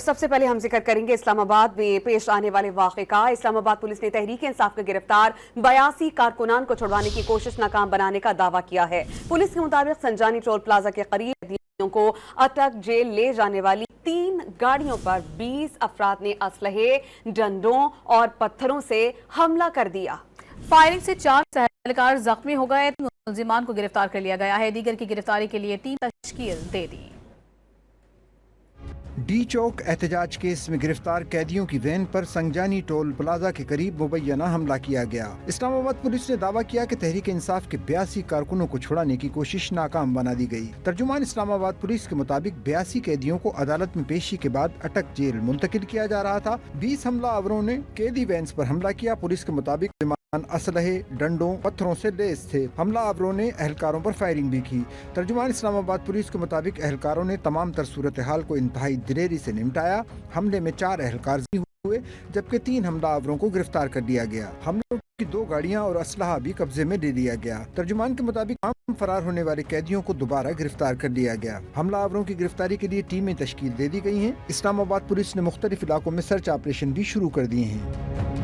سب سے پہلے ہم ذکر کریں گے اسلام آباد میں پیش آنے والے واقعے کا۔ اسلام آباد پولیس نے تحریک انصاف کے گرفتار 82 کارکنان کو چھڑوانے کی کوشش ناکام بنانے کا دعویٰ کیا ہے۔ پولیس کے مطابق سنجانی ٹول پلازا کے قریب قیدیوں کو اٹک جیل لے جانے والی 3 گاڑیوں پر 20 افراد نے اسلحے، ڈنڈوں اور پتھروں سے حملہ کر دیا۔ فائرنگ سے 4 اہلکار زخمی ہو گئے، ملزمان کو گرفتار کر لیا گیا ہے۔ دیگر کی گرفتاری کے لیے ٹیم تشکیل دے دی۔ ڈی چوک احتجاج کیس میں گرفتار قیدیوں کی وین پر سنجانی ٹول پلازا کے قریب مبینہ حملہ کیا گیا۔ اسلام آباد پولیس نے دعویٰ کیا کہ تحریک انصاف کے 82 کارکنوں کو چھڑانے کی کوشش ناکام بنا دی گئی۔ ترجمان اسلام آباد پولیس کے مطابق 82 قیدیوں کو عدالت میں پیشی کے بعد اٹک جیل منتقل کیا جا رہا تھا۔ 20 حملہ آوروں نے قیدی وینز پر حملہ کیا۔ پولیس کے مطابق اسلحے، ڈنڈوں، پتھروں سے لیس تھے۔ حملہ آوروں نے اہلکاروں پر فائرنگ بھی کی۔ ترجمان اسلام آباد پولیس کے مطابق اہلکاروں نے تمام تر صورتحال کو انتہائی دلیری سے نمٹایا۔ حملے میں 4 اہلکار زخمی ہوئے جبکہ 3 حملہ آوروں کو گرفتار کر لیا گیا۔ حملوں کی 2 گاڑیاں اور اسلحہ بھی قبضے میں لے لیا گیا۔ ترجمان کے مطابق تمام فرار ہونے والے قیدیوں کو دوبارہ گرفتار کر لیا گیا۔ حملہ آوروں کی گرفتاری کے لیے ٹیمیں تشکیل دے دی گئی ہیں۔ اسلام آباد پولیس نے مختلف علاقوں میں سرچ آپریشن بھی شروع کر دیے ہیں۔